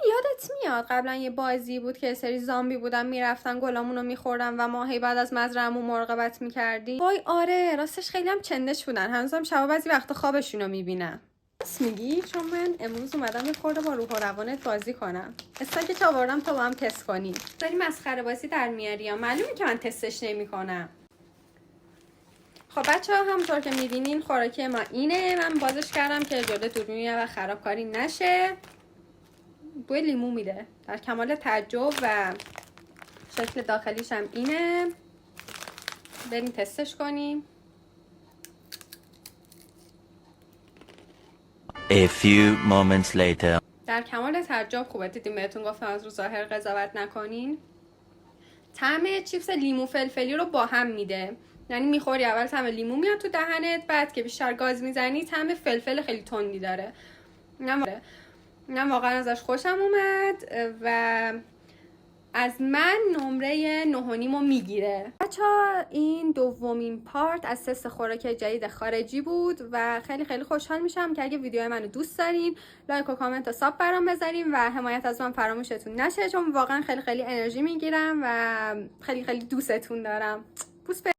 یادت میاد قبلا یه بازی بود که سری زامبی بودن میرفتن گلامونو میخوردن و ما هی بعد از مزرعمون مراقبت میکردیم؟ وای آره، راستش خیلی هم چندش بودن. هنوزم شبا بعضی وقتا خوابشونو میبینم. راست میگی؟ چون من امروز اومدم یه خورده با روح و روانت بازی کنم. استاکش آوردم تا با هم تست کنیم. داری مسخره بازی در میاری یا معلومه که من تستش نمیکنم. خب بچه ها، همونطور که میبینین خوراکی ما اینه. من بازش کردم که جلو دوربین و خرابکاری نشه. بوی لیمو میده در کمال تعجب و شکل داخلیش هم اینه. بریم تستش کنیم. A few moments later. در کمال تعجب خوبه. دیدیم بهتون گفتم از رو ظاهر قضاوت نکنین. طعم چیپس لیمو فلفلی رو با هم میده. یعنی میخوری اول طعم لیمو میاد تو دهنت، بعد که بیشتر گاز میزنی طعم فلفل خیلی تندی داره. اینم واقعا ازش خوشم اومد و از من نمره 9.5 رو میگیره. بچه‌ها این دومین پارت از تست خوراک جدید خارجی بود و خیلی خیلی خوشحال میشم که اگه ویدیو منو دوست دارین لایک و کامنت و ساب برام بذارین و حمایت از من فراموشتون نشه، چون واقعا خیلی خیلی انرژی میگیرم و خیلی خیلی دوستتون دارم. بوس.